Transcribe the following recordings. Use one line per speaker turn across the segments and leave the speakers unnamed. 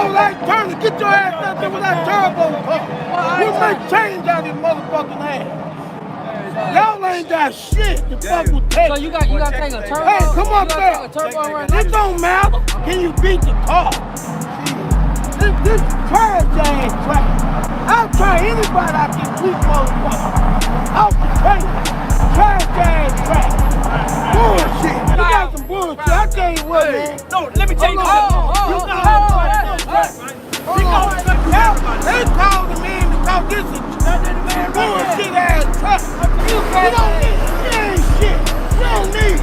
don't like turning, get your ass out there with that turbo car. We make change out of this motherfucking ass. Y'all ain't got shit to fuck with tech.
So you got to take a turbo?
Hey, come up there. It don't matter. Can you beat the car? This trash ass track. I'll try anybody I can beat motherfucker. Off the train. Trash ass track. Bullshit. You got some bullshit. I tell you what, man.
No, let me tell you something.
They called him in because this is bullshit ass truck. You don't need shit. You don't need.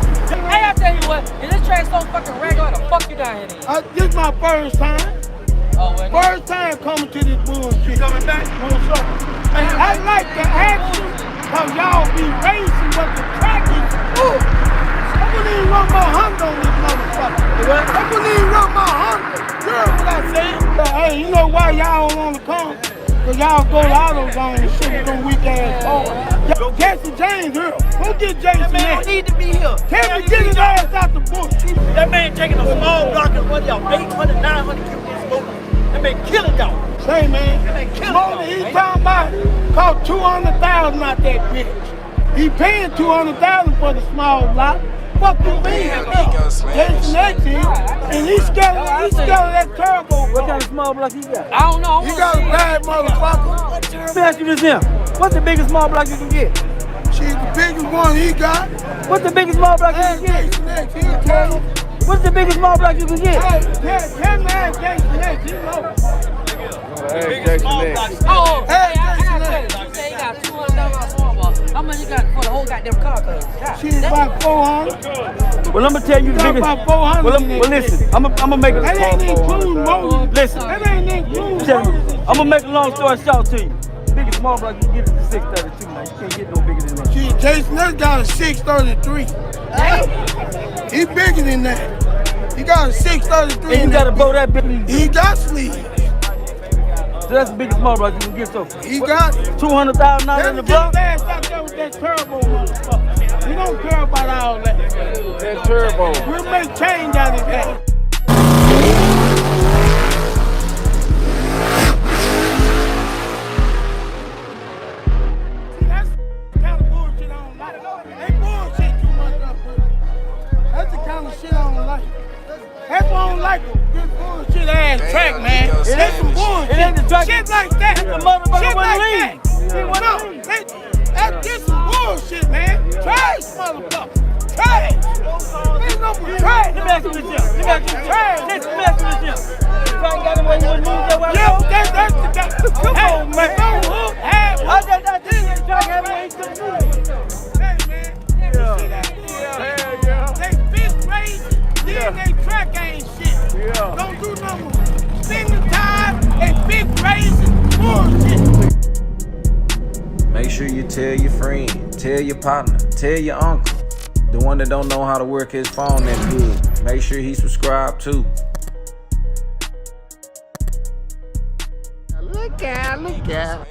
Hey, I tell you what, if this track so fucking regular, the fuck you down here then?
This is my first time. First time coming to this bullshit.
Coming back?
I like the action because y'all be racing, but the track is ooh. I wouldn't even run my Honda on this motherfucker. I wouldn't even run my Honda. You heard what I said? Hey, you know why y'all don't want to come? Because y'all go to AutoZone and shit with them weak ass cars. Jason James here. Go get Jason.
That man don't need to be here.
Tell me, get his ass out the bush.
That man taking a small block and running y'all 800, 900 cubic motor. That man killing y'all.
Say, man.
That man killing
Motor he's talking about cost $200,000 out that bitch. He paying $200,000 for the small block. Fuck you mean? Jason X here, and he's scared of that turbo.
What kind of small block you got?
I don't know.
He got a bad motherfucker.
Let me ask you this here. What's the biggest small block you can get?
She's the biggest one he got.
What's the biggest small block you can get?
Jason X, he'll tell you.
What's the biggest small block you can get?
Hey, tell me ask Jason X, he know.
Hey, Jason X.
Oh,
Hey,
hey, I
Jason
got
X.
you. You say he got $200 small ball. How much you got for the whole goddamn car?
She's about 400.
Well, I'm gonna tell you the biggest.
About 400.
Well, listen. I'm gonna make it.
That ain't including motors.
Listen.
That ain't including
Tell you,
motors.
I'm gonna make a long story short to you. The biggest small block you can get is the 632. Now you can't get no bigger than that.
Gee, Jason X got a 633. He bigger than that. He got a 633.
And you gotta blow that big.
He got sleeves.
So that's the biggest small block you can get. So
He got it.
$200,000 in the block.
Ass out there with that turbo motherfucker. We don't care about all that.
That turbo.
We'll make change out of that. See, that's the kind of bullshit I don't like. They bullshit too much up here. That's the kind of shit I don't like. That's why I don't like this bullshit ass track, man. It ain't some bullshit.
It ain't the track.
Shit like that.
The motherfucker
Shit
wouldn't
like
leave.
that. No, that's just some bullshit, man. Trash, motherfucker. Trash. Ain't no trash.
Let me ask you this here. Let me ask you this. You got him where you wouldn't move that way.
Yeah, that's the guy. Come on, man. Don't hook half.
I think the track had where he couldn't move.
Hey, man. They fifth grade, then they track ain't shit. Don't do nothing. Spend the time and fifth grade is bullshit.
Make sure you tell your friend, tell your partner, tell your uncle. The one that don't know how to work his phone that good. Make sure he subscribed too.
Look out.